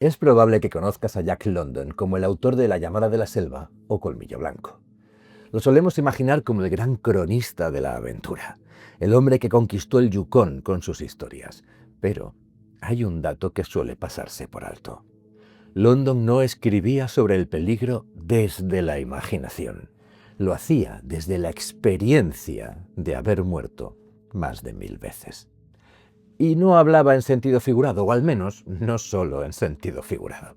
Es probable que conozcas a Jack London como el autor de La llamada de la selva o Colmillo Blanco. Lo solemos imaginar como el gran cronista de la aventura, el hombre que conquistó el Yukón con sus historias. Pero hay un dato que suele pasarse por alto. London no escribía sobre el peligro desde la imaginación. Lo hacía desde la experiencia de haber muerto más de 1000 veces. Y no hablaba en sentido figurado, o al menos no solo en sentido figurado.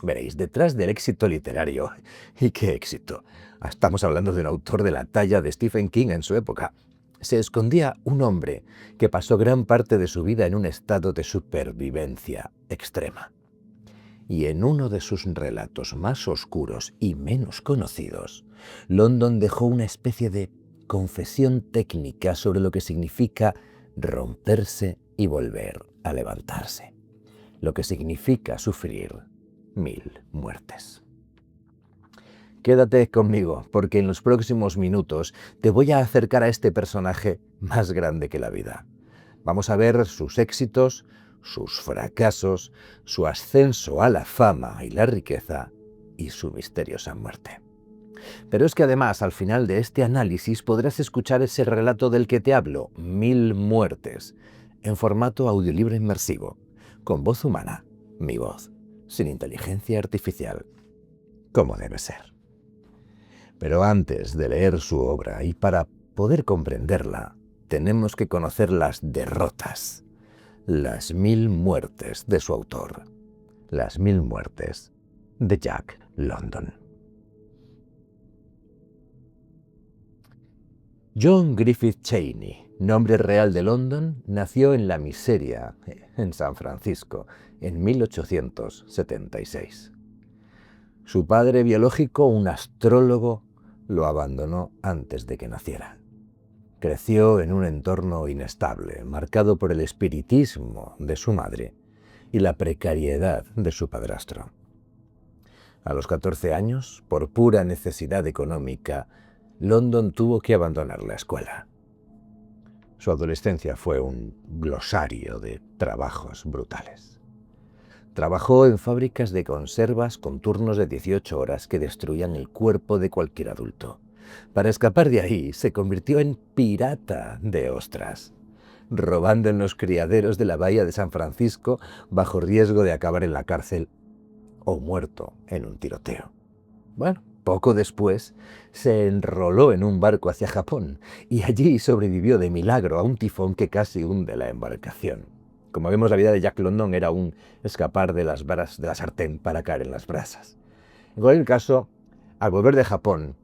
Veréis, detrás del éxito literario, ¿y qué éxito? Estamos hablando de un autor de la talla de Stephen King en su época. Se escondía un hombre que pasó gran parte de su vida en un estado de supervivencia extrema. Y en uno de sus relatos más oscuros y menos conocidos, London dejó una especie de confesión técnica sobre lo que significa romperse y volver a levantarse. Lo que significa sufrir 1000 muertes. Quédate conmigo, porque en los próximos minutos te voy a acercar a este personaje más grande que la vida. Vamos a ver sus éxitos, sus fracasos, su ascenso a la fama y la riqueza y su misteriosa muerte. Pero es que además, al final de este análisis, podrás escuchar ese relato del que te hablo, 1000 muertes, en formato audiolibro inmersivo, con voz humana, mi voz, sin inteligencia artificial, como debe ser. Pero antes de leer su obra y para poder comprenderla, tenemos que conocer las derrotas, las 1000 muertes de su autor, las 1000 muertes de Jack London. John Griffith Cheney, nombre real de London, nació en la miseria, en San Francisco, en 1876. Su padre biológico, un astrólogo, lo abandonó antes de que naciera. Creció en un entorno inestable, marcado por el espiritismo de su madre y la precariedad de su padrastro. A los 14 años, por pura necesidad económica, London tuvo que abandonar la escuela. Su adolescencia fue un glosario de trabajos brutales. Trabajó en fábricas de conservas con turnos de 18 horas que destruían el cuerpo de cualquier adulto. Para escapar de ahí, se convirtió en pirata de ostras, robando en los criaderos de la bahía de San Francisco bajo riesgo de acabar en la cárcel o muerto en un tiroteo. Bueno, poco después se enroló en un barco hacia Japón y allí sobrevivió de milagro a un tifón que casi hunde la embarcación. Como vemos, la vida de Jack London era un escapar de las varas de la sartén para caer en las brasas. En cualquier caso, al volver de Japón,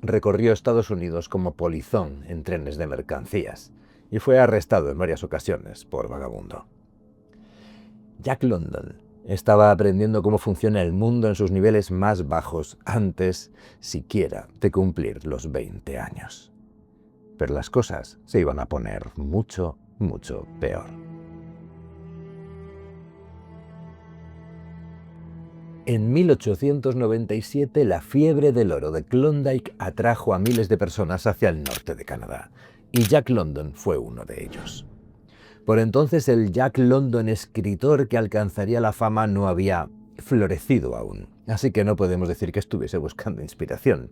recorrió Estados Unidos como polizón en trenes de mercancías y fue arrestado en varias ocasiones por vagabundo. Jack London estaba aprendiendo cómo funciona el mundo en sus niveles más bajos antes siquiera de cumplir los 20 años. Pero las cosas se iban a poner mucho, mucho peor. En 1897, la fiebre del oro de Klondike atrajo a miles de personas hacia el norte de Canadá, y Jack London fue uno de ellos. Por entonces, el Jack London escritor que alcanzaría la fama no había florecido aún, así que no podemos decir que estuviese buscando inspiración,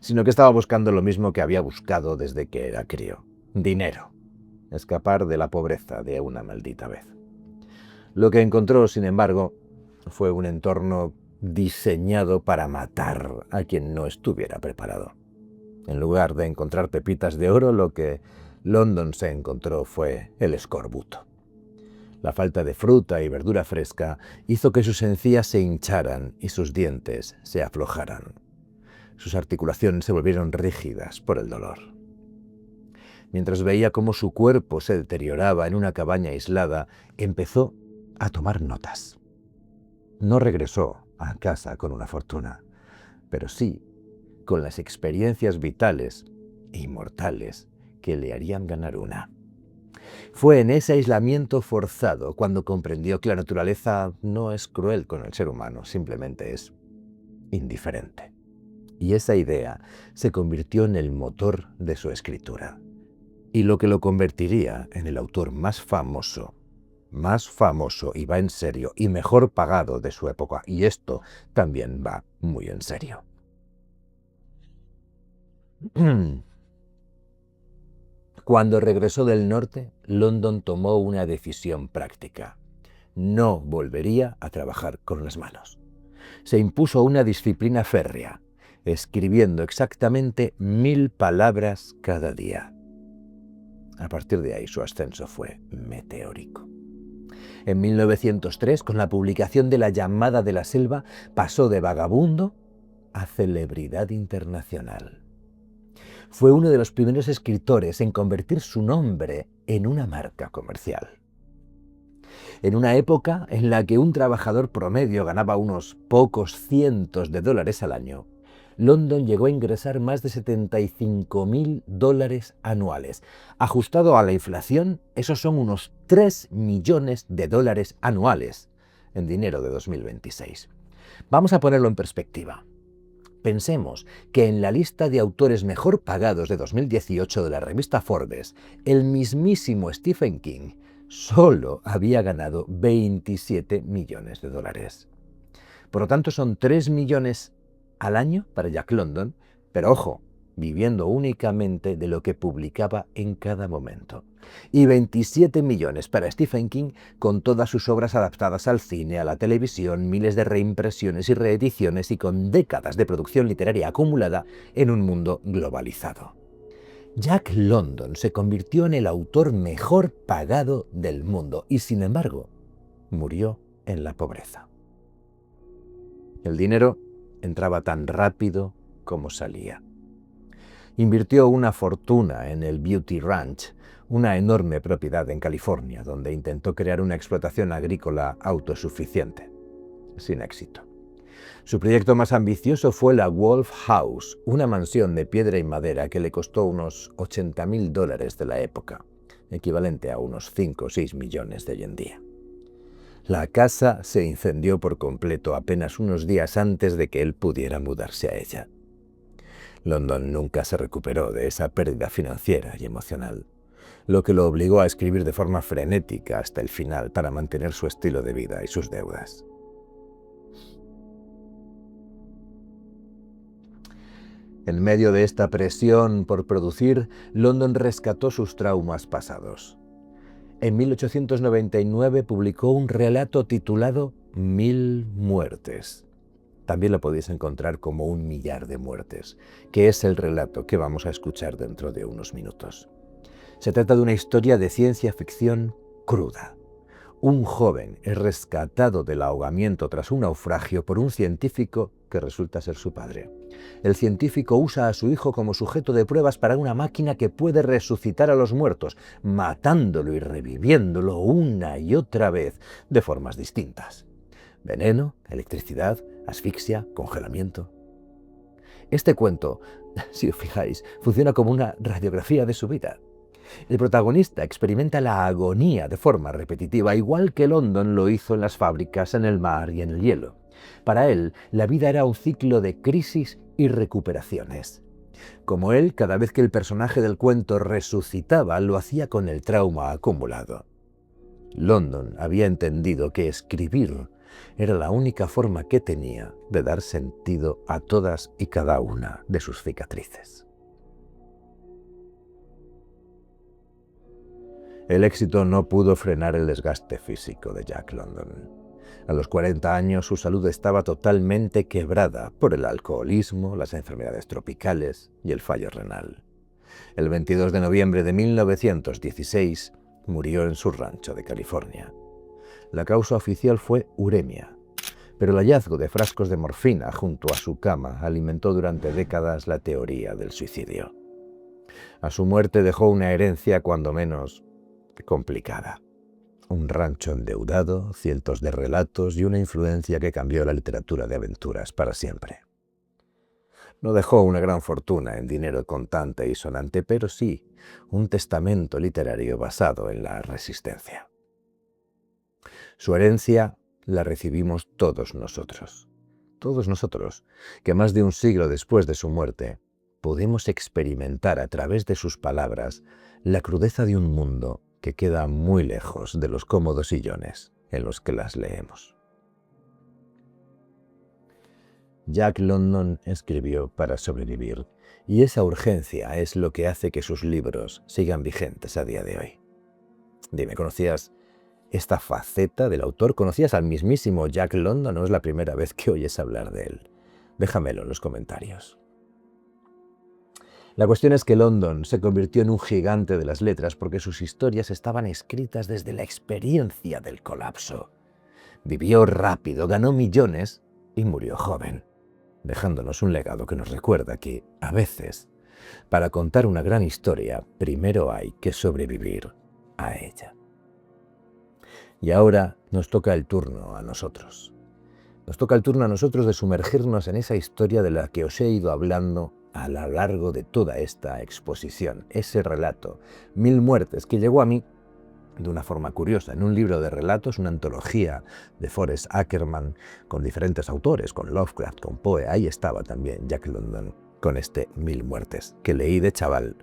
sino que estaba buscando lo mismo que había buscado desde que era crío: dinero, escapar de la pobreza de una maldita vez. Lo que encontró, sin embargo, fue un entorno diseñado para matar a quien no estuviera preparado. En lugar de encontrar pepitas de oro, lo que London se encontró fue el escorbuto. La falta de fruta y verdura fresca hizo que sus encías se hincharan y sus dientes se aflojaran. Sus articulaciones se volvieron rígidas por el dolor. Mientras veía cómo su cuerpo se deterioraba en una cabaña aislada, empezó a tomar notas. No regresó a casa con una fortuna, pero sí con las experiencias vitales e mortales que le harían ganar una. Fue en ese aislamiento forzado cuando comprendió que la naturaleza no es cruel con el ser humano, simplemente es indiferente. Y esa idea se convirtió en el motor de su escritura, y lo que lo convertiría en el autor más famoso más famoso y va en serio y mejor pagado de su época. Y esto también va muy en serio. Cuando regresó del norte, London tomó una decisión práctica. No volvería a trabajar con las manos. Se impuso una disciplina férrea, escribiendo exactamente 1000 palabras cada día. A partir de ahí su ascenso fue meteórico. En 1903, con la publicación de La llamada de la selva, pasó de vagabundo a celebridad internacional. Fue uno de los primeros escritores en convertir su nombre en una marca comercial. En una época en la que un trabajador promedio ganaba unos pocos cientos de dólares al año, London llegó a ingresar más de $75.000 anuales. Ajustado a la inflación, esos son unos 3 millones de dólares anuales en dinero de 2026. Vamos a ponerlo en perspectiva. Pensemos que en la lista de autores mejor pagados de 2018 de la revista Forbes, el mismísimo Stephen King solo había ganado 27 millones de dólares. Por lo tanto, son 3 millones al año para Jack London, pero ojo, viviendo únicamente de lo que publicaba en cada momento. Y 27 millones para Stephen King, con todas sus obras adaptadas al cine, a la televisión, miles de reimpresiones y reediciones y con décadas de producción literaria acumulada en un mundo globalizado. Jack London se convirtió en el autor mejor pagado del mundo y, sin embargo, murió en la pobreza. El dinero entraba tan rápido como salía. Invirtió una fortuna en el Beauty Ranch, una enorme propiedad en California, donde intentó crear una explotación agrícola autosuficiente. Sin éxito. Su proyecto más ambicioso fue la Wolf House, una mansión de piedra y madera que le costó unos $80.000 de la época, equivalente a unos 5 o 6 millones de hoy en día. La casa se incendió por completo apenas unos días antes de que él pudiera mudarse a ella. London nunca se recuperó de esa pérdida financiera y emocional, lo que lo obligó a escribir de forma frenética hasta el final para mantener su estilo de vida y sus deudas. En medio de esta presión por producir, London rescató sus traumas pasados. En 1899 publicó un relato titulado 1000 muertes. También lo podéis encontrar como 1.000.000 de muertes, que es el relato que vamos a escuchar dentro de unos minutos. Se trata de una historia de ciencia ficción cruda. Un joven es rescatado del ahogamiento tras un naufragio por un científico que resulta ser su padre. El científico usa a su hijo como sujeto de pruebas para una máquina que puede resucitar a los muertos, matándolo y reviviéndolo una y otra vez de formas distintas. Veneno, electricidad, asfixia, congelamiento. Este cuento, si os fijáis, funciona como una radiografía de su vida. El protagonista experimenta la agonía de forma repetitiva, igual que London lo hizo en las fábricas, en el mar y en el hielo. Para él, la vida era un ciclo de crisis y recuperaciones. Como él, cada vez que el personaje del cuento resucitaba, lo hacía con el trauma acumulado. London había entendido que escribir era la única forma que tenía de dar sentido a todas y cada una de sus cicatrices. El éxito no pudo frenar el desgaste físico de Jack London. A los 40 años su salud estaba totalmente quebrada por el alcoholismo, las enfermedades tropicales y el fallo renal. El 22 de noviembre de 1916 murió en su rancho de California. La causa oficial fue uremia, pero el hallazgo de frascos de morfina junto a su cama alimentó durante décadas la teoría del suicidio. A su muerte dejó una herencia cuando menos complicada. Un rancho endeudado, cientos de relatos y una influencia que cambió la literatura de aventuras para siempre. No dejó una gran fortuna en dinero contante y sonante, pero sí un testamento literario basado en la resistencia. Su herencia la recibimos todos nosotros, que más de un siglo después de su muerte pudimos experimentar a través de sus palabras la crudeza de un mundo que queda muy lejos de los cómodos sillones en los que las leemos. Jack London escribió para sobrevivir, y esa urgencia es lo que hace que sus libros sigan vigentes a día de hoy. Dime, ¿conocías esta faceta del autor? ¿Conocías al mismísimo Jack London? ¿No es la primera vez que oyes hablar de él? Déjamelo en los comentarios. La cuestión es que London se convirtió en un gigante de las letras porque sus historias estaban escritas desde la experiencia del colapso. Vivió rápido, ganó millones y murió joven, dejándonos un legado que nos recuerda que, a veces, para contar una gran historia, primero hay que sobrevivir a ella. Y ahora nos toca el turno a nosotros. Nos toca el turno a nosotros de sumergirnos en esa historia de la que os he ido hablando a lo largo de toda esta exposición. Ese relato, 1000 muertes, que llegó a mí de una forma curiosa, en un libro de relatos, una antología de Forrest Ackerman, con diferentes autores, con Lovecraft, con Poe. Ahí estaba también Jack London, con este 1000 muertes, que leí de chaval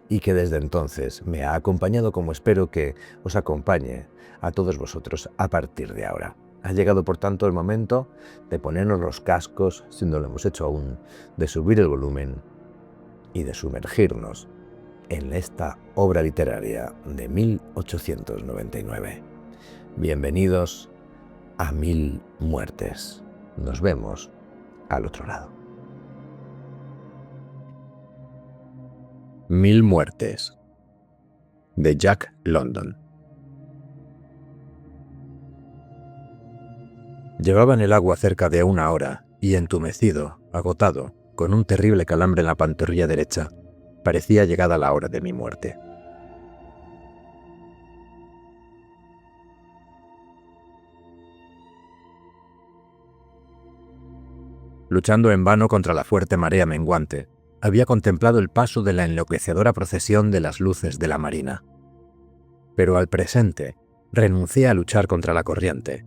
y que desde entonces me ha acompañado, como espero que os acompañe a todos vosotros a partir de ahora. Ha llegado, por tanto, el momento de ponernos los cascos, si no lo hemos hecho aún, de subir el volumen y de sumergirnos en esta obra literaria de 1899. Bienvenidos a 1000 muertes. Nos vemos al otro lado. 1000 muertes, de Jack London. Llevaba en el agua cerca de 1 hora y, entumecido, agotado, con un terrible calambre en la pantorrilla derecha, parecía llegada la hora de mi muerte. Luchando en vano contra la fuerte marea menguante, había contemplado el paso de la enloquecedora procesión de las luces de la marina. Pero al presente renuncié a luchar contra la corriente,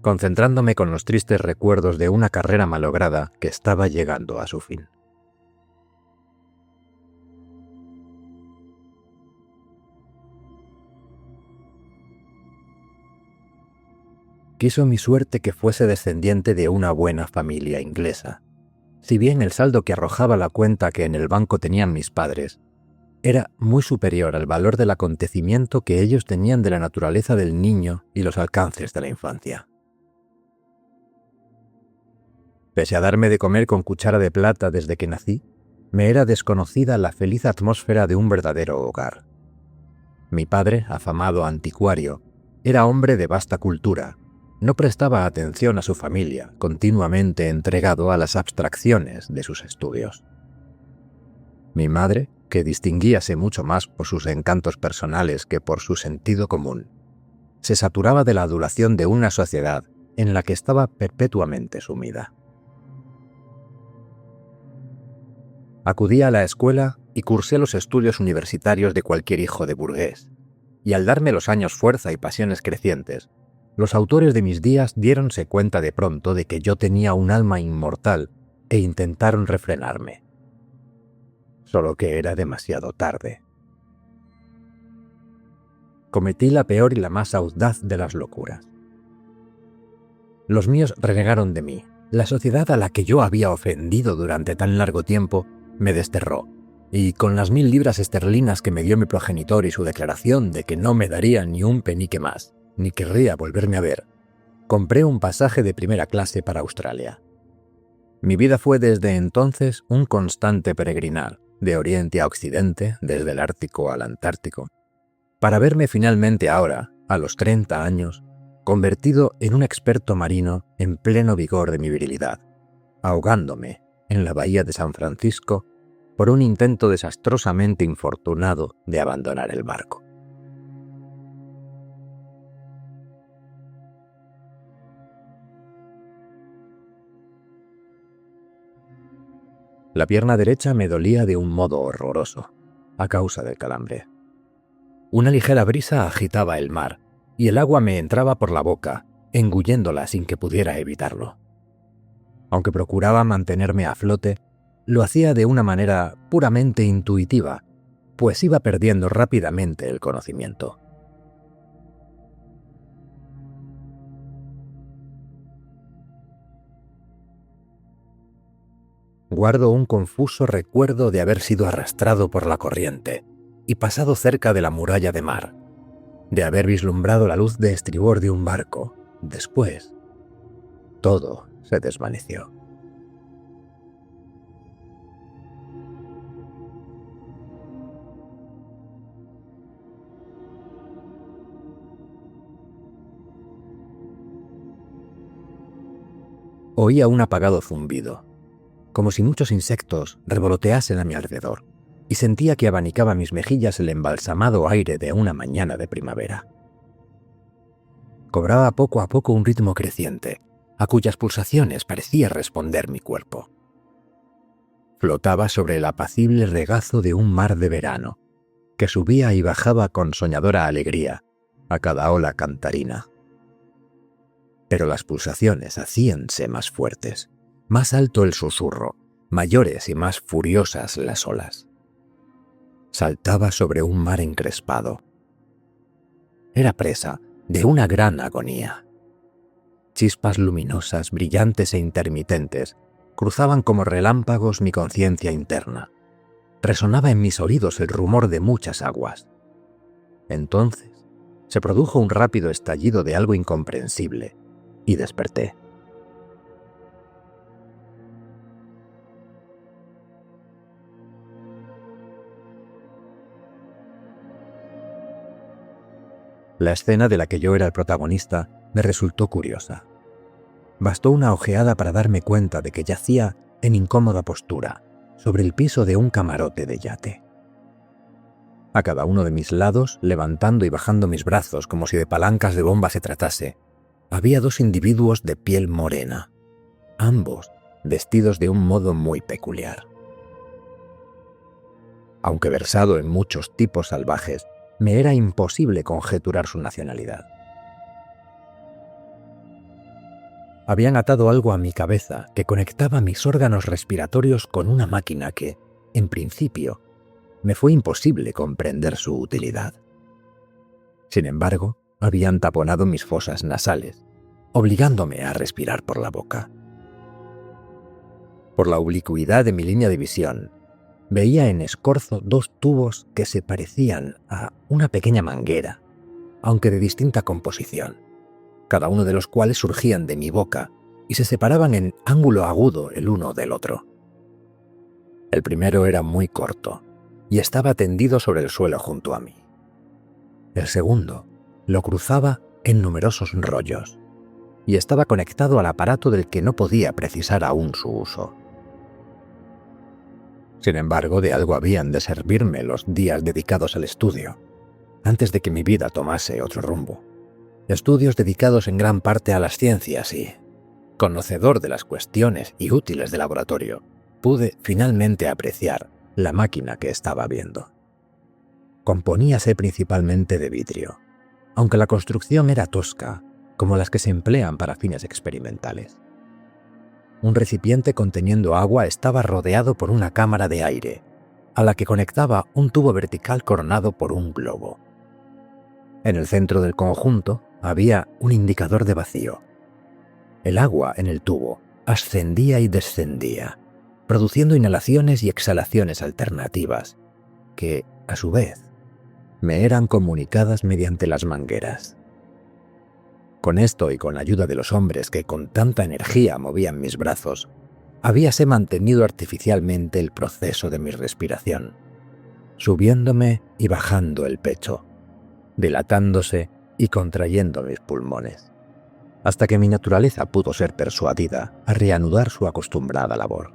concentrándome con los tristes recuerdos de una carrera malograda que estaba llegando a su fin. Quiso mi suerte que fuese descendiente de una buena familia inglesa. Si bien el saldo que arrojaba la cuenta que en el banco tenían mis padres era muy superior al valor del acontecimiento que ellos tenían de la naturaleza del niño y los alcances de la infancia. Pese a darme de comer con cuchara de plata desde que nací, me era desconocida la feliz atmósfera de un verdadero hogar. Mi padre, afamado anticuario, era hombre de vasta cultura. No prestaba atención a su familia, continuamente entregado a las abstracciones de sus estudios. Mi madre, que distinguíase mucho más por sus encantos personales que por su sentido común, se saturaba de la adulación de una sociedad en la que estaba perpetuamente sumida. Acudí a la escuela y cursé los estudios universitarios de cualquier hijo de burgués, y al darme los años fuerza y pasiones crecientes, los autores de mis días diéronse cuenta de pronto de que yo tenía un alma inmortal e intentaron refrenarme. Solo que era demasiado tarde. Cometí la peor y la más audaz de las locuras. Los míos renegaron de mí. La sociedad a la que yo había ofendido durante tan largo tiempo me desterró, y con las 1000 libras esterlinas que me dio mi progenitor y su declaración de que no me daría ni un penique más, ni querría volverme a ver, compré un pasaje de primera clase para Australia. Mi vida fue desde entonces un constante peregrinar, de oriente a occidente, desde el Ártico al Antártico, para verme finalmente ahora, a los 30 años, convertido en un experto marino en pleno vigor de mi virilidad, ahogándome en la bahía de San Francisco por un intento desastrosamente infortunado de abandonar el barco. La pierna derecha me dolía de un modo horroroso, a causa del calambre. Una ligera brisa agitaba el mar, y el agua me entraba por la boca, engulléndola sin que pudiera evitarlo. Aunque procuraba mantenerme a flote, lo hacía de una manera puramente intuitiva, pues iba perdiendo rápidamente el conocimiento. Guardo un confuso recuerdo de haber sido arrastrado por la corriente y pasado cerca de la muralla de mar, de haber vislumbrado la luz de estribor de un barco. Después, todo se desvaneció. Oía un apagado zumbido, como si muchos insectos revoloteasen a mi alrededor, y sentía que abanicaba mis mejillas el embalsamado aire de una mañana de primavera. Cobraba poco a poco un ritmo creciente, a cuyas pulsaciones parecía responder mi cuerpo. Flotaba sobre el apacible regazo de un mar de verano, que subía y bajaba con soñadora alegría a cada ola cantarina. Pero las pulsaciones hacíanse más fuertes, más alto el susurro, mayores y más furiosas las olas. Saltaba sobre un mar encrespado. Era presa de una gran agonía. Chispas luminosas, brillantes e intermitentes, cruzaban como relámpagos mi conciencia interna. Resonaba en mis oídos el rumor de muchas aguas. Entonces se produjo un rápido estallido de algo incomprensible, y desperté. La escena de la que yo era el protagonista me resultó curiosa. Bastó una ojeada para darme cuenta de que yacía en incómoda postura sobre el piso de un camarote de yate. A cada uno de mis lados, levantando y bajando mis brazos como si de palancas de bomba se tratase, había dos individuos de piel morena, ambos vestidos de un modo muy peculiar. Aunque versado en muchos tipos salvajes, me era imposible conjeturar su nacionalidad. Habían atado algo a mi cabeza que conectaba mis órganos respiratorios con una máquina que, en principio, me fue imposible comprender su utilidad. Sin embargo, habían taponado mis fosas nasales, obligándome a respirar por la boca. Por la oblicuidad de mi línea de visión, veía en escorzo dos tubos que se parecían a una pequeña manguera, aunque de distinta composición, cada uno de los cuales surgían de mi boca y se separaban en ángulo agudo el uno del otro. El primero era muy corto y estaba tendido sobre el suelo junto a mí. El segundo lo cruzaba en numerosos rollos y estaba conectado al aparato del que no podía precisar aún su uso. Sin embargo, de algo habían de servirme los días dedicados al estudio, antes de que mi vida tomase otro rumbo. Estudios dedicados en gran parte a las ciencias y, conocedor de las cuestiones y útiles de laboratorio, pude finalmente apreciar la máquina que estaba viendo. Componíase principalmente de vidrio, aunque la construcción era tosca, como las que se emplean para fines experimentales. Un recipiente conteniendo agua estaba rodeado por una cámara de aire, a la que conectaba un tubo vertical coronado por un globo. En el centro del conjunto había un indicador de vacío. El agua en el tubo ascendía y descendía, produciendo inhalaciones y exhalaciones alternativas, que, a su vez, me eran comunicadas mediante las mangueras. Con esto y con la ayuda de los hombres que con tanta energía movían mis brazos, habíase mantenido artificialmente el proceso de mi respiración, subiéndome y bajando el pecho, dilatándose y contrayendo mis pulmones, hasta que mi naturaleza pudo ser persuadida a reanudar su acostumbrada labor.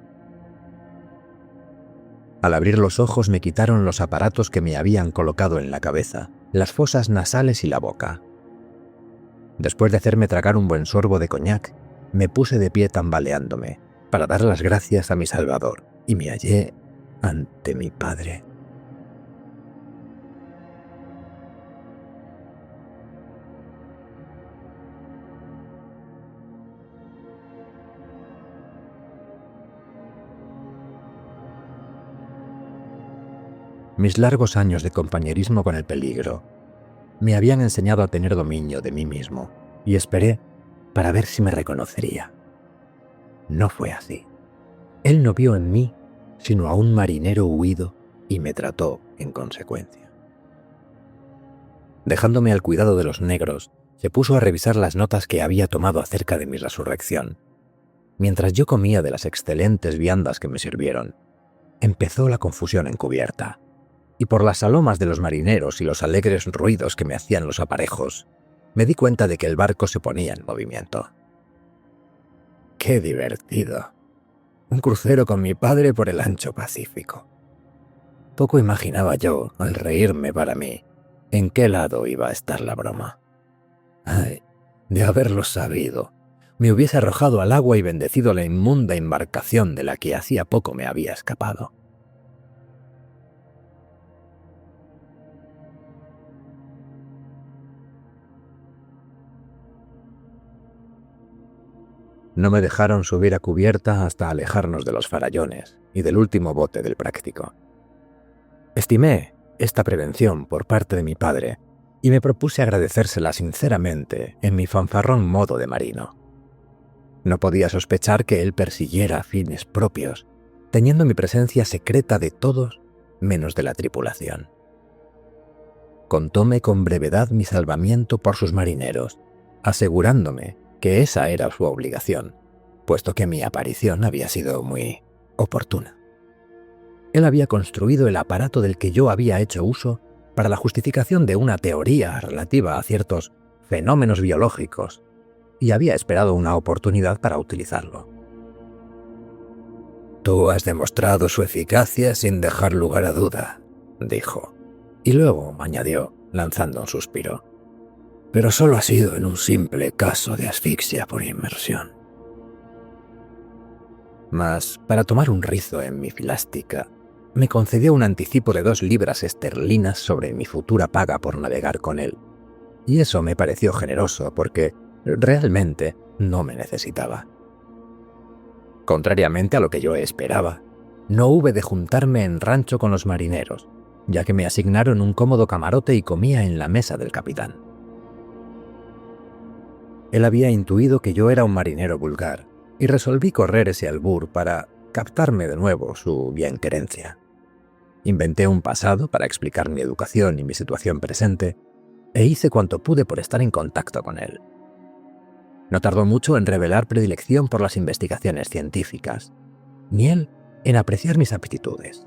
Al abrir los ojos me quitaron los aparatos que me habían colocado en la cabeza, las fosas nasales y la boca. Después de hacerme tragar un buen sorbo de coñac, me puse de pie tambaleándome para dar las gracias a mi Salvador y me hallé ante mi Padre. Mis largos años de compañerismo con el peligro me habían enseñado a tener dominio de mí mismo y esperé para ver si me reconocería. No fue así. Él no vio en mí sino a un marinero huido y me trató en consecuencia. Dejándome al cuidado de los negros, se puso a revisar las notas que había tomado acerca de mi resurrección. Mientras yo comía de las excelentes viandas que me sirvieron, empezó la confusión encubierta, y por las salomas de los marineros y los alegres ruidos que me hacían los aparejos, me di cuenta de que el barco se ponía en movimiento. ¡Qué divertido! Un crucero con mi padre por el ancho Pacífico. Poco imaginaba yo, al reírme para mí, en qué lado iba a estar la broma. Ay, de haberlo sabido, me hubiese arrojado al agua y bendecido la inmunda embarcación de la que hacía poco me había escapado. No me dejaron subir a cubierta hasta alejarnos de los farallones y del último bote del práctico. Estimé esta prevención por parte de mi padre y me propuse agradecérsela sinceramente en mi fanfarrón modo de marino. No podía sospechar que él persiguiera fines propios, teniendo mi presencia secreta de todos menos de la tripulación. Contóme con brevedad mi salvamiento por sus marineros, asegurándome que esa era su obligación, puesto que mi aparición había sido muy oportuna. Él había construido el aparato del que yo había hecho uso para la justificación de una teoría relativa a ciertos fenómenos biológicos y había esperado una oportunidad para utilizarlo. «Tú has demostrado su eficacia sin dejar lugar a duda», dijo, y luego añadió, lanzando un suspiro, «pero solo ha sido en un simple caso de asfixia por inmersión». Mas, para tomar un rizo en mi filástica, me concedió un anticipo de 2 libras esterlinas sobre mi futura paga por navegar con él, y eso me pareció generoso porque realmente no me necesitaba. Contrariamente a lo que yo esperaba, no hube de juntarme en rancho con los marineros, ya que me asignaron un cómodo camarote y comía en la mesa del capitán. Él había intuido que yo era un marinero vulgar, y resolví correr ese albur para captarme de nuevo su bienquerencia. Inventé un pasado para explicar mi educación y mi situación presente, e hice cuanto pude por estar en contacto con él. No tardó mucho en revelar predilección por las investigaciones científicas, ni él en apreciar mis aptitudes.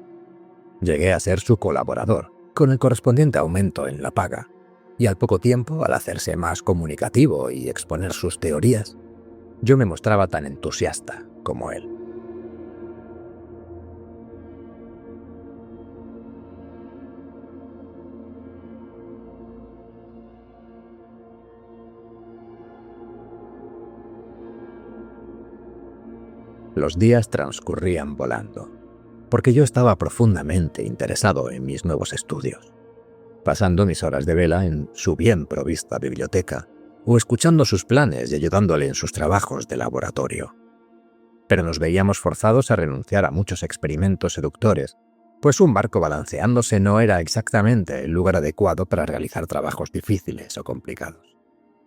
Llegué a ser su colaborador, con el correspondiente aumento en la paga, y al poco tiempo, al hacerse más comunicativo y exponer sus teorías, yo me mostraba tan entusiasta como él. Los días transcurrían volando, porque yo estaba profundamente interesado en mis nuevos estudios, pasando mis horas de vela en su bien provista biblioteca o escuchando sus planes y ayudándole en sus trabajos de laboratorio. Pero nos veíamos forzados a renunciar a muchos experimentos seductores, pues un barco balanceándose no era exactamente el lugar adecuado para realizar trabajos difíciles o complicados.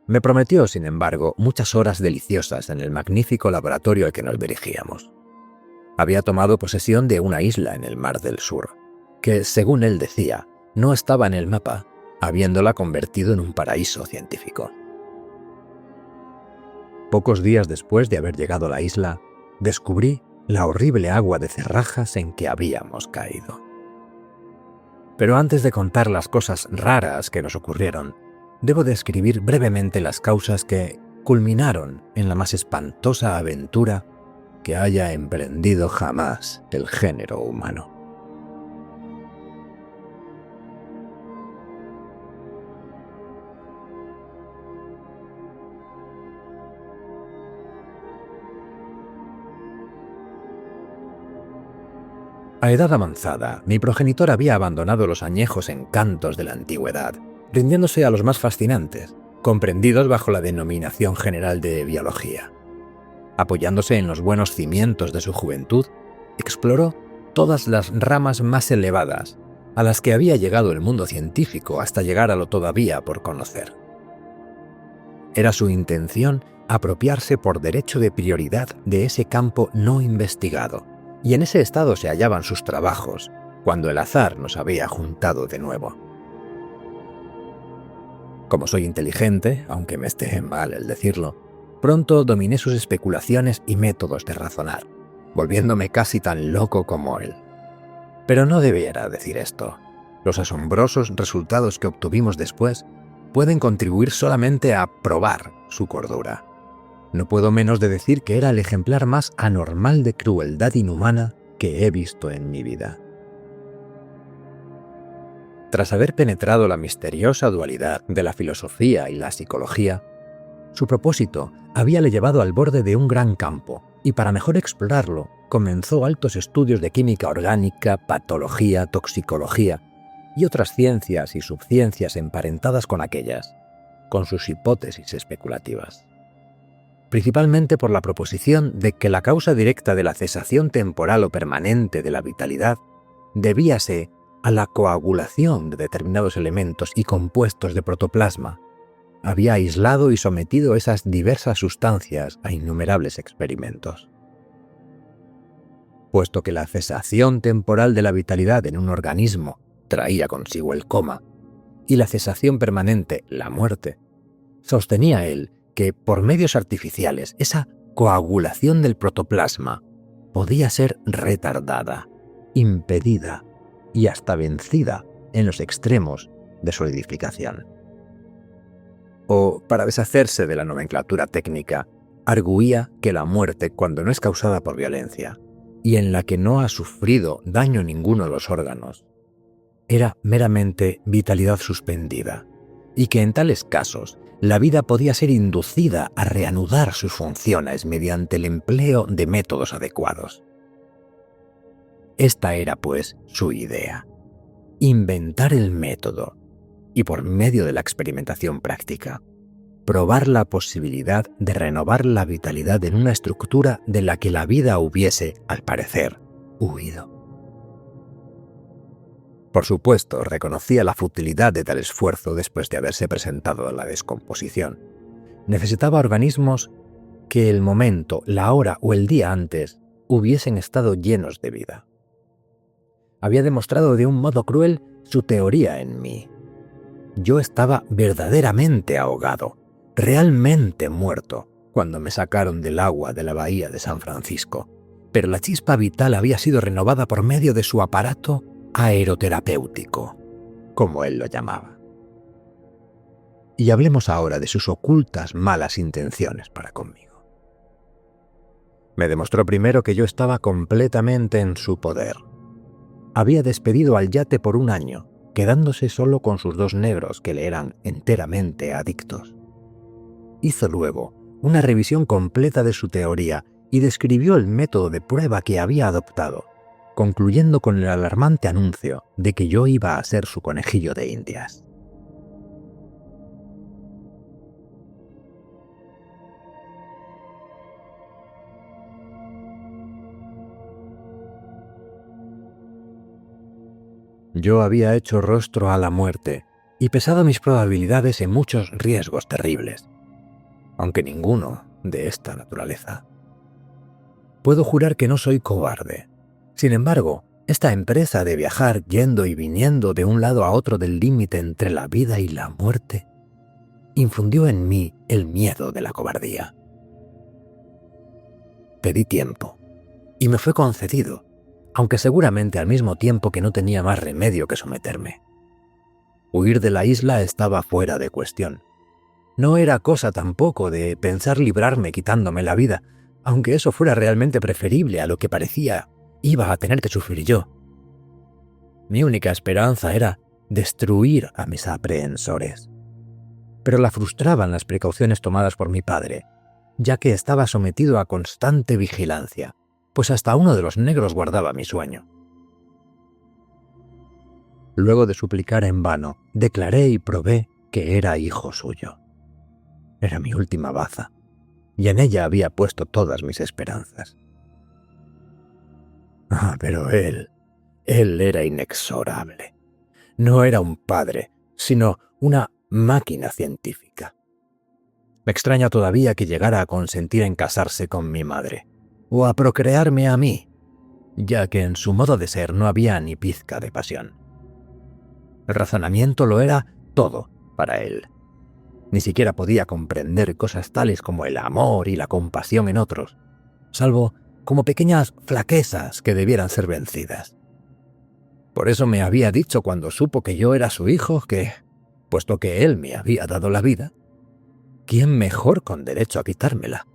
Me prometió, sin embargo, muchas horas deliciosas en el magnífico laboratorio al que nos dirigíamos. Había tomado posesión de una isla en el Mar del Sur, que, según él decía, no estaba en el mapa, habiéndola convertido en un paraíso científico. Pocos días después de haber llegado a la isla, descubrí la horrible agua de cerrajas en que habíamos caído. Pero antes de contar las cosas raras que nos ocurrieron, debo describir brevemente las causas que culminaron en la más espantosa aventura que haya emprendido jamás el género humano. A edad avanzada, mi progenitor había abandonado los añejos encantos de la antigüedad, rindiéndose a los más fascinantes, comprendidos bajo la denominación general de biología. Apoyándose en los buenos cimientos de su juventud, exploró todas las ramas más elevadas a las que había llegado el mundo científico hasta llegar a lo todavía por conocer. Era su intención apropiarse por derecho de prioridad de ese campo no investigado, Y en ese estado se hallaban sus trabajos, cuando el azar nos había juntado de nuevo. Como soy inteligente, aunque me esté mal el decirlo, pronto dominé sus especulaciones y métodos de razonar, volviéndome casi tan loco como él. Pero no debiera decir esto. Los asombrosos resultados que obtuvimos después pueden contribuir solamente a probar su cordura. No puedo menos de decir que era el ejemplar más anormal de crueldad inhumana que he visto en mi vida. Tras haber penetrado la misteriosa dualidad de la filosofía y la psicología, su propósito habíale llevado al borde de un gran campo, y para mejor explorarlo, comenzó altos estudios de química orgánica, patología, toxicología y otras ciencias y subciencias emparentadas con aquellas, con sus hipótesis especulativas. Principalmente por la proposición de que la causa directa de la cesación temporal o permanente de la vitalidad debíase a la coagulación de determinados elementos y compuestos de protoplasma, había aislado y sometido esas diversas sustancias a innumerables experimentos. Puesto que la cesación temporal de la vitalidad en un organismo traía consigo el coma y la cesación permanente la muerte, sostenía él que por medios artificiales esa coagulación del protoplasma podía ser retardada, impedida y hasta vencida en los extremos de solidificación. O, para deshacerse de la nomenclatura técnica, arguía que la muerte, cuando no es causada por violencia y en la que no ha sufrido daño ninguno de los órganos, era meramente vitalidad suspendida, y que en tales casos la vida podía ser inducida a reanudar sus funciones mediante el empleo de métodos adecuados. Esta era, pues, su idea: inventar el método y, por medio de la experimentación práctica, probar la posibilidad de renovar la vitalidad en una estructura de la que la vida hubiese, al parecer, huido. Por supuesto, reconocía la futilidad de tal esfuerzo después de haberse presentado la descomposición. Necesitaba organismos que el momento, la hora o el día antes hubiesen estado llenos de vida. Había demostrado de un modo cruel su teoría en mí. Yo estaba verdaderamente ahogado, realmente muerto, cuando me sacaron del agua de la bahía de San Francisco, pero la chispa vital había sido renovada por medio de su aparato aeroterapéutico, como él lo llamaba. Y hablemos ahora de sus ocultas malas intenciones para conmigo. Me demostró primero que yo estaba completamente en su poder. Había despedido al yate por un año, quedándose solo con sus dos negros que le eran enteramente adictos. Hizo luego una revisión completa de su teoría y describió el método de prueba que había adoptado, concluyendo con el alarmante anuncio de que yo iba a ser su conejillo de Indias. Yo había hecho rostro a la muerte y pesado mis probabilidades en muchos riesgos terribles, aunque ninguno de esta naturaleza. Puedo jurar que no soy cobarde. Sin embargo, esta empresa de viajar yendo y viniendo de un lado a otro del límite entre la vida y la muerte infundió en mí el miedo de la cobardía. Pedí tiempo y me fue concedido, aunque seguramente al mismo tiempo que no tenía más remedio que someterme. Huir de la isla estaba fuera de cuestión. No era cosa tampoco de pensar librarme quitándome la vida, aunque eso fuera realmente preferible a lo que parecía iba a tener que sufrir yo. Mi única esperanza era destruir a mis aprehensores. Pero la frustraban las precauciones tomadas por mi padre, ya que estaba sometido a constante vigilancia, pues hasta uno de los negros guardaba mi sueño. Luego de suplicar en vano, declaré y probé que era hijo suyo. Era mi última baza, y en ella había puesto todas mis esperanzas. Pero él era inexorable. No era un padre, sino una máquina científica. Me extraña todavía que llegara a consentir en casarse con mi madre, o a procrearme a mí. ya que en su modo de ser no había ni pizca de pasión. El razonamiento lo era todo para él. Ni siquiera podía comprender cosas tales como el amor y la compasión en otros, salvo como pequeñas flaquezas que debieran ser vencidas. Por eso me había dicho cuando supo que yo era su hijo que, puesto que él me había dado la vida, ¿quién mejor con derecho a quitármela?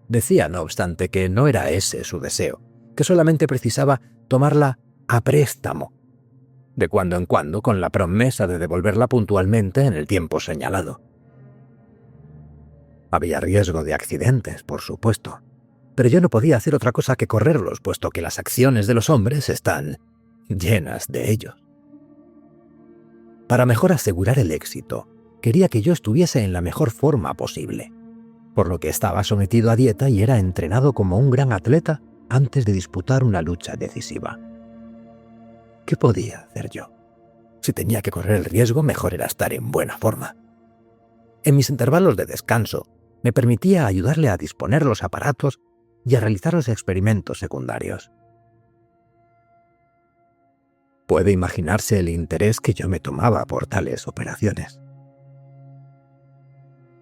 Decía, no obstante, que no era ese su deseo, que solamente precisaba tomarla a préstamo, de cuando en cuando, con la promesa de devolverla puntualmente en el tiempo señalado. Había riesgo de accidentes, por supuesto, pero yo no podía hacer otra cosa que correrlos, puesto que las acciones de los hombres están llenas de ellos. Para mejor asegurar el éxito, quería que yo estuviese en la mejor forma posible, por lo que estaba sometido a dieta y era entrenado como un gran atleta antes de disputar una lucha decisiva. ¿Qué podía hacer yo? Si tenía que correr el riesgo, mejor era estar en buena forma. En mis intervalos de descanso, me permitía ayudarle a disponer los aparatos y a realizar los experimentos secundarios. Puede imaginarse el interés que yo me tomaba por tales operaciones.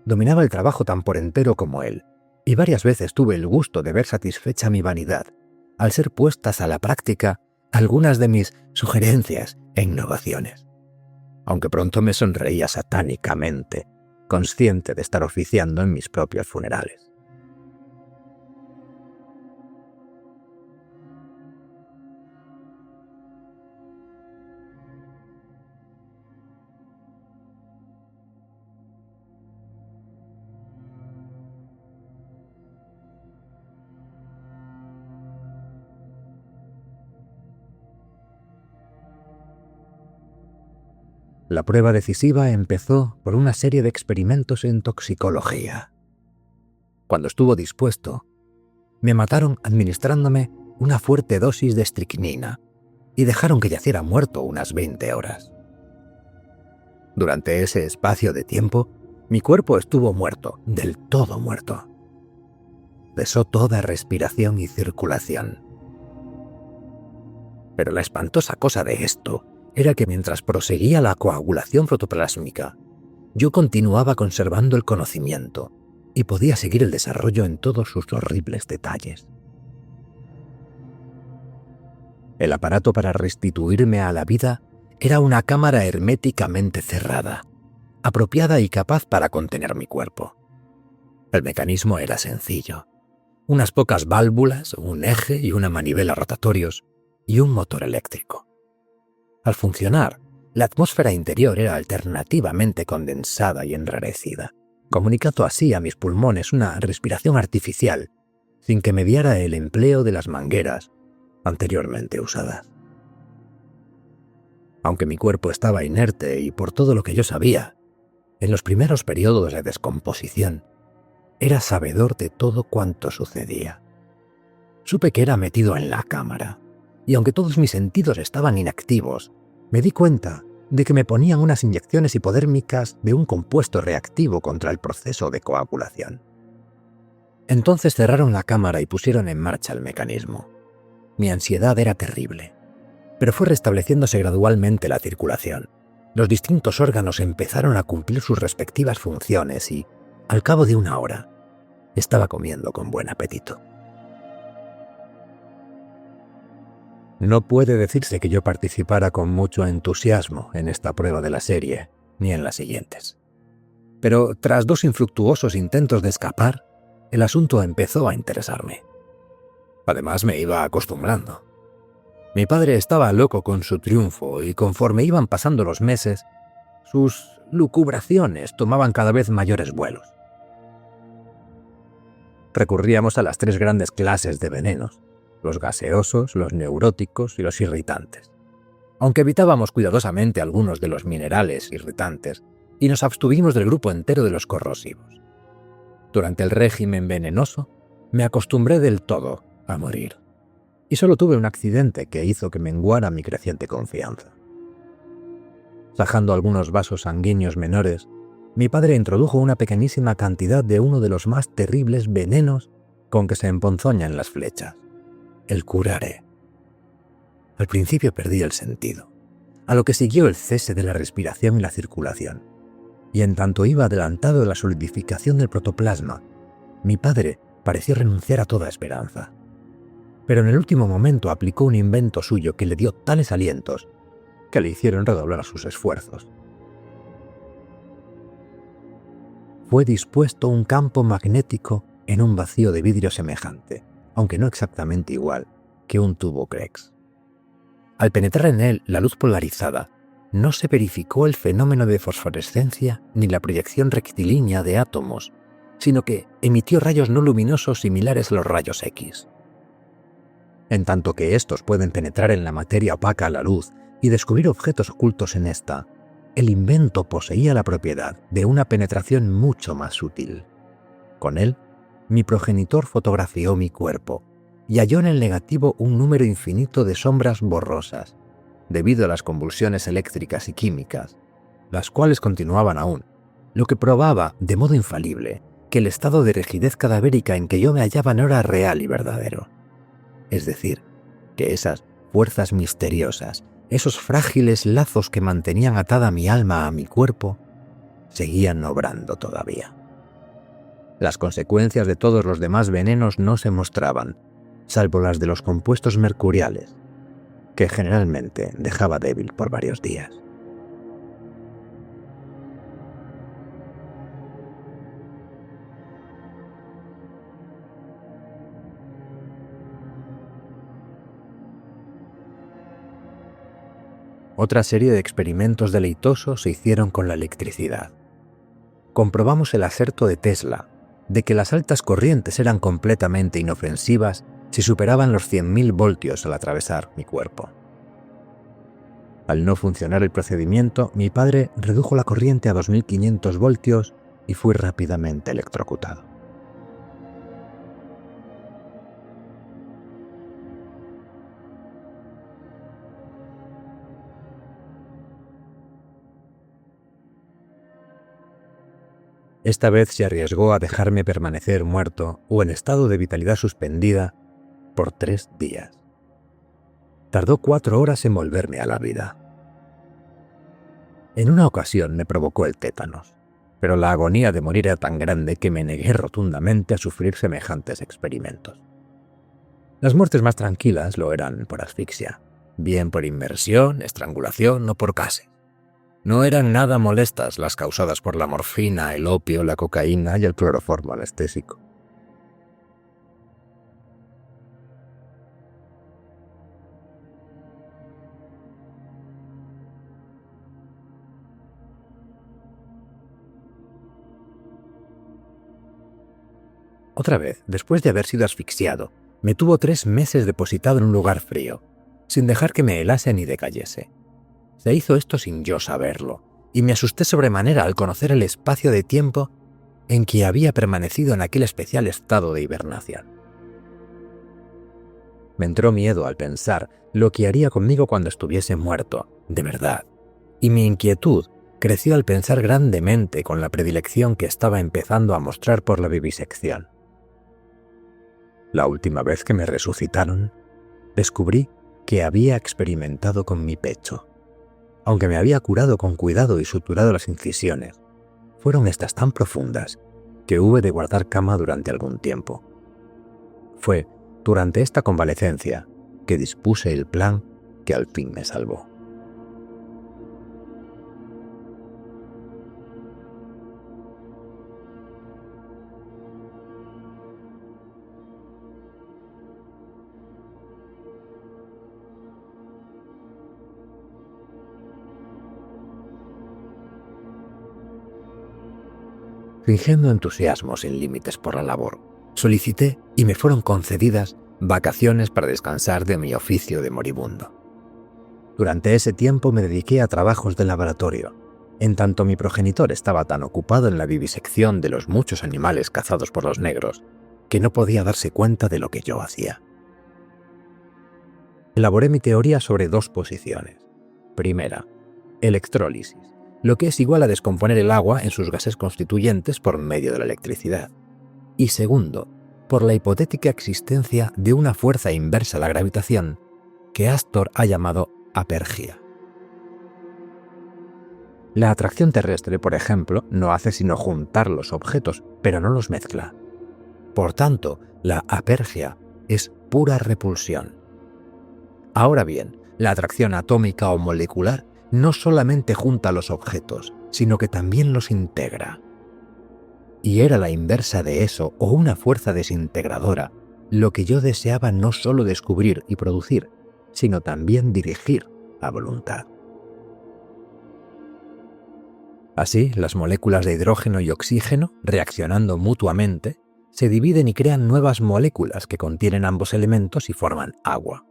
Dominaba el trabajo tan por entero como él, y varias veces tuve el gusto de ver satisfecha mi vanidad al ser puestas a la práctica algunas de mis sugerencias e innovaciones, aunque pronto me sonreía satánicamente, consciente de estar oficiando en mis propios funerales. La prueba decisiva empezó por una serie de experimentos en toxicología. Cuando estuvo dispuesto, me mataron administrándome una fuerte dosis de estricnina y dejaron que yaciera muerto unas 20 horas. Durante ese espacio de tiempo, mi cuerpo estuvo muerto, del todo muerto. Cesó toda respiración y circulación. Pero la espantosa cosa de esto era que mientras proseguía la coagulación protoplásmica, yo continuaba conservando el conocimiento y podía seguir el desarrollo en todos sus horribles detalles. El aparato para restituirme a la vida era una cámara herméticamente cerrada, apropiada y capaz para contener mi cuerpo. El mecanismo era sencillo: unas pocas válvulas, un eje y una manivela rotatorios y un motor eléctrico. Al funcionar, la atmósfera interior era alternativamente condensada y enrarecida, comunicando así a mis pulmones una respiración artificial, sin que mediara el empleo de las mangueras anteriormente usadas. Aunque mi cuerpo estaba inerte y por todo lo que yo sabía, en los primeros periodos de descomposición, era sabedor de todo cuanto sucedía. Supe que era metido en la cámara, y aunque todos mis sentidos estaban inactivos, me di cuenta de que me ponían unas inyecciones hipodérmicas de un compuesto reactivo contra el proceso de coagulación. Entonces cerraron la cámara y pusieron en marcha el mecanismo. Mi ansiedad era terrible, pero fue restableciéndose gradualmente la circulación. Los distintos órganos empezaron a cumplir sus respectivas funciones y, al cabo de una hora, estaba comiendo con buen apetito. No puede decirse que yo participara con mucho entusiasmo en esta prueba de la serie, ni en las siguientes. Pero tras 2 infructuosos intentos de escapar, el asunto empezó a interesarme. Además, me iba acostumbrando. Mi padre estaba loco con su triunfo y conforme iban pasando los meses, sus lucubraciones tomaban cada vez mayores vuelos. Recurríamos a las 3 grandes clases de venenos: los gaseosos, los neuróticos y los irritantes, aunque evitábamos cuidadosamente algunos de los minerales irritantes y nos abstuvimos del grupo entero de los corrosivos. Durante el régimen venenoso, me acostumbré del todo a morir, y solo tuve un accidente que hizo que menguara mi creciente confianza. Sajando algunos vasos sanguíneos menores, mi padre introdujo una pequeñísima cantidad de uno de los más terribles venenos con que se emponzoñan las flechas. el curare. Al principio perdí el sentido, a lo que siguió el cese de la respiración y la circulación. Y en tanto iba adelantado en la solidificación del protoplasma, mi padre pareció renunciar a toda esperanza. Pero en el último momento aplicó un invento suyo que le dio tales alientos que le hicieron redoblar sus esfuerzos. Fue dispuesto un campo magnético en un vacío de vidrio semejante, aunque no exactamente igual, que un tubo Krebs. Al penetrar en él la luz polarizada, no se verificó el fenómeno de fosforescencia ni la proyección rectilínea de átomos, sino que emitió rayos no luminosos similares a los rayos X. En tanto que estos pueden penetrar en la materia opaca a la luz y descubrir objetos ocultos en esta, el invento poseía la propiedad de una penetración mucho más sutil. Con él, mi progenitor fotografió mi cuerpo y halló en el negativo un número infinito de sombras borrosas, debido a las convulsiones eléctricas y químicas, las cuales continuaban aún, lo que probaba, de modo infalible, que el estado de rigidez cadavérica en que yo me hallaba no era real y verdadero. Es decir, que esas fuerzas misteriosas, esos frágiles lazos que mantenían atada mi alma a mi cuerpo, seguían obrando todavía. Las consecuencias de todos los demás venenos no se mostraban, salvo las de los compuestos mercuriales, que generalmente dejaba débil por varios días. Otra serie de experimentos deleitosos se hicieron con la electricidad. Comprobamos el aserto de Tesla de que las altas corrientes eran completamente inofensivas si superaban los 100.000 voltios al atravesar mi cuerpo. Al no funcionar el procedimiento, mi padre redujo la corriente a 2.500 voltios y fui rápidamente electrocutado. Esta vez se arriesgó a dejarme permanecer muerto o en estado de vitalidad suspendida por 3 días. Tardó 4 horas en volverme a la vida. En una ocasión me provocó el tétanos, pero la agonía de morir era tan grande que me negué rotundamente a sufrir semejantes experimentos. Las muertes más tranquilas lo eran por asfixia, bien por inmersión, estrangulación o por gases. No eran nada molestas las causadas por la morfina, el opio, la cocaína y el cloroformo anestésico. Otra vez, después de haber sido asfixiado, me tuvo 3 meses depositado en un lugar frío, sin dejar que me helase ni decayese. Se hizo esto sin yo saberlo, y me asusté sobremanera al conocer el espacio de tiempo en que había permanecido en aquel especial estado de hibernación. Me entró miedo al pensar lo que haría conmigo cuando estuviese muerto, de verdad, y mi inquietud creció al pensar grandemente con la predilección que estaba empezando a mostrar por la vivisección. La última vez que me resucitaron, descubrí que había experimentado con mi pecho. Aunque me había curado con cuidado y suturado las incisiones, fueron estas tan profundas que hube de guardar cama durante algún tiempo. Fue durante esta convalecencia que dispuse el plan que al fin me salvó. Fingiendo entusiasmo sin límites por la labor, solicité y me fueron concedidas vacaciones para descansar de mi oficio de moribundo. Durante ese tiempo me dediqué a trabajos de laboratorio, en tanto mi progenitor estaba tan ocupado en la vivisección de los muchos animales cazados por los negros que no podía darse cuenta de lo que yo hacía. Elaboré mi teoría sobre 2 posiciones. Primera, electrólisis, lo que es igual a descomponer el agua en sus gases constituyentes por medio de la electricidad. Y segundo, por la hipotética existencia de una fuerza inversa a la gravitación que Astor ha llamado apergia. La atracción terrestre, por ejemplo, no hace sino juntar los objetos, pero no los mezcla. Por tanto, la apergia es pura repulsión. Ahora bien, la atracción atómica o molecular no solamente junta los objetos, sino que también los integra. Y era la inversa de eso, o una fuerza desintegradora, lo que yo deseaba no solo descubrir y producir, sino también dirigir a voluntad. Así, las moléculas de hidrógeno y oxígeno, reaccionando mutuamente, se dividen y crean nuevas moléculas que contienen ambos elementos y forman agua.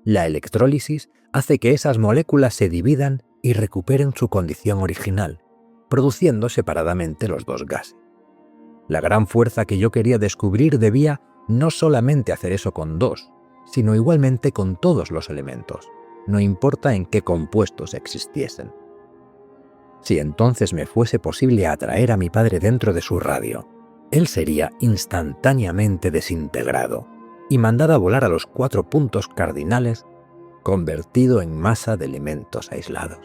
La electrólisis hace que esas moléculas se dividan y recuperen su condición original, produciendo separadamente los dos gases. La gran fuerza que yo quería descubrir debía no solamente hacer eso con dos, sino igualmente con todos los elementos, no importa en qué compuestos existiesen. Si entonces me fuese posible atraer a mi padre dentro de su radio, él sería instantáneamente desintegrado y mandado a volar a los 4 puntos cardinales, convertido en masa de elementos aislados.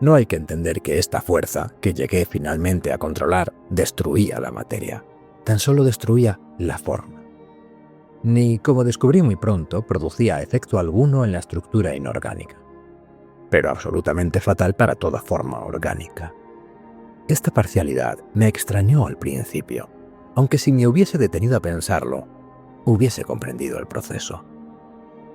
No hay que entender que esta fuerza, que llegué finalmente a controlar, destruía la materia. Tan solo destruía la forma. Ni, como descubrí muy pronto, producía efecto alguno en la estructura inorgánica. Pero absolutamente fatal para toda forma orgánica. Esta parcialidad me extrañó al principio, aunque si me hubiese detenido a pensarlo, hubiese comprendido el proceso.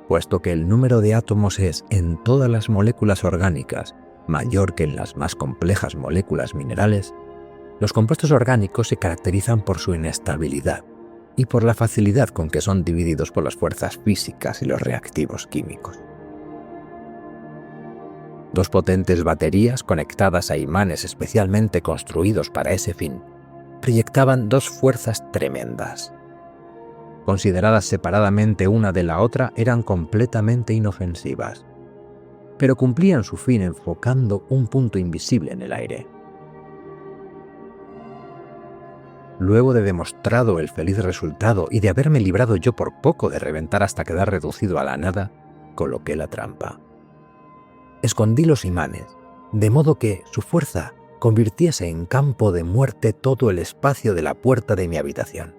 Puesto que el número de átomos es, en todas las moléculas orgánicas, mayor que en las más complejas moléculas minerales, los compuestos orgánicos se caracterizan por su inestabilidad y por la facilidad con que son divididos por las fuerzas físicas y los reactivos químicos. Dos potentes baterías conectadas a imanes especialmente construidos para ese fin, proyectaban dos fuerzas tremendas. Consideradas separadamente una de la otra, eran completamente inofensivas, pero cumplían su fin enfocando un punto invisible en el aire. Luego de demostrado el feliz resultado y de haberme librado yo por poco de reventar hasta quedar reducido a la nada, coloqué la trampa. Escondí los imanes, de modo que su fuerza convirtiese en campo de muerte todo el espacio de la puerta de mi habitación.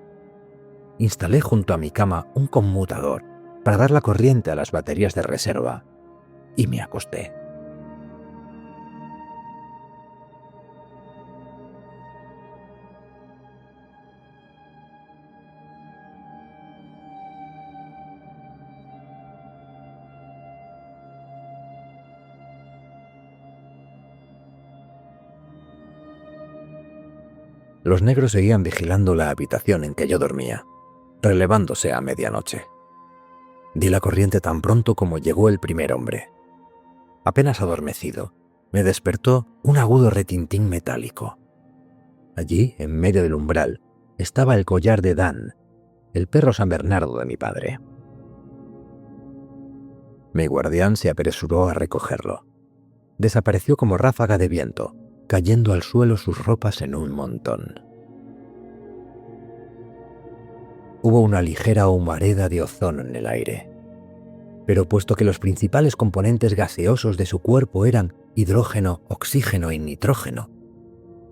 Instalé junto a mi cama un conmutador para dar la corriente a las baterías de reserva y me acosté. Los negros seguían vigilando la habitación en que yo dormía, relevándose a medianoche. Di la corriente tan pronto como llegó el primer hombre. Apenas adormecido, me despertó un agudo retintín metálico. Allí, en medio del umbral, estaba el collar de Dan, el perro San Bernardo de mi padre. Mi guardián se apresuró a recogerlo. Desapareció como ráfaga de viento, cayendo al suelo sus ropas en un montón. Hubo una ligera humareda de ozono en el aire, pero puesto que los principales componentes gaseosos de su cuerpo eran hidrógeno, oxígeno y nitrógeno,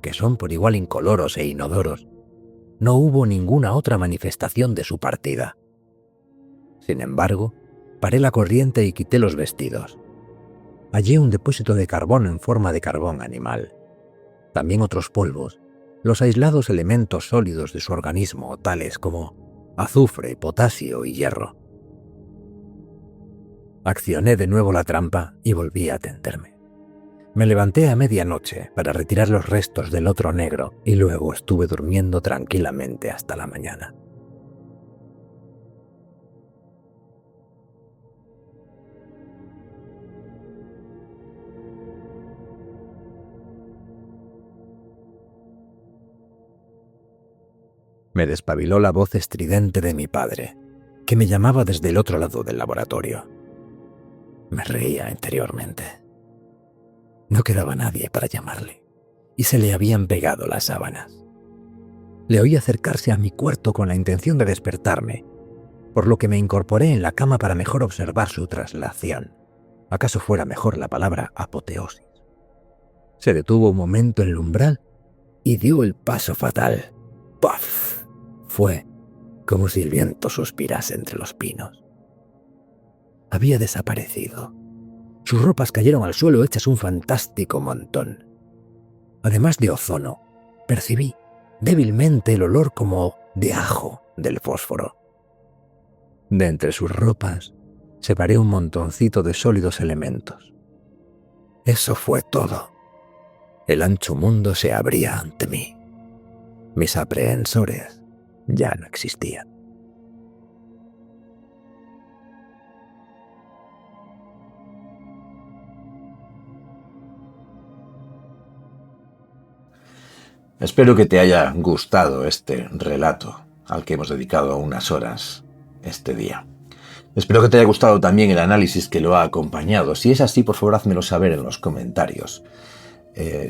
que son por igual incoloros e inodoros, no hubo ninguna otra manifestación de su partida. Sin embargo, paré la corriente y quité los vestidos. Hallé un depósito de carbón en forma de carbón animal. También otros polvos, los aislados elementos sólidos de su organismo, tales como azufre, potasio y hierro. Accioné de nuevo la trampa y volví a tenderme. Me levanté a medianoche para retirar los restos del otro negro y luego estuve durmiendo tranquilamente hasta la mañana. Me despabiló la voz estridente de mi padre, que me llamaba desde el otro lado del laboratorio. Me reía interiormente. No quedaba nadie para llamarle, y se le habían pegado las sábanas. Le oí acercarse a mi cuarto con la intención de despertarme, por lo que me incorporé en la cama para mejor observar su traslación. ¿Acaso fuera mejor la palabra apoteosis? Se detuvo un momento en el umbral y dio el paso fatal. ¡Puf! Fue como si el viento suspirase entre los pinos. Había desaparecido. Sus ropas cayeron al suelo hechas un fantástico montón. Además de ozono, percibí débilmente el olor como de ajo del fósforo. De entre sus ropas separé un montoncito de sólidos elementos. Eso fue todo. El ancho mundo se abría ante mí. Mis aprehensores ya no existían. Espero que te haya gustado este relato al que hemos dedicado unas horas este día. Espero que te haya gustado también el análisis que lo ha acompañado. Si es así, por favor, házmelo saber en los comentarios.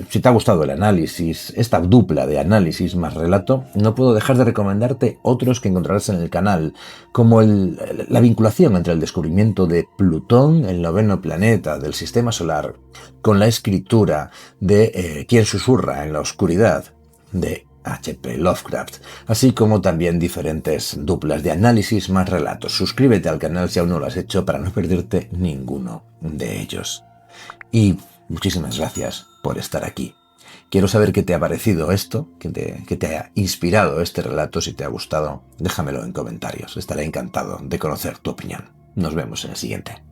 Si te ha gustado el análisis, esta dupla de análisis más relato, no puedo dejar de recomendarte otros que encontrarás en el canal, como la vinculación entre el descubrimiento de Plutón, el 9º planeta del Sistema Solar, con la escritura de Quien susurra en la oscuridad, de H.P. Lovecraft, así como también diferentes duplas de análisis más relatos. Suscríbete al canal si aún no lo has hecho para no perderte ninguno de ellos. Y muchísimas gracias por estar aquí. Quiero saber qué te ha parecido esto, qué te ha inspirado este relato. Si te ha gustado, déjamelo en comentarios. Estaré encantado de conocer tu opinión. Nos vemos en el siguiente.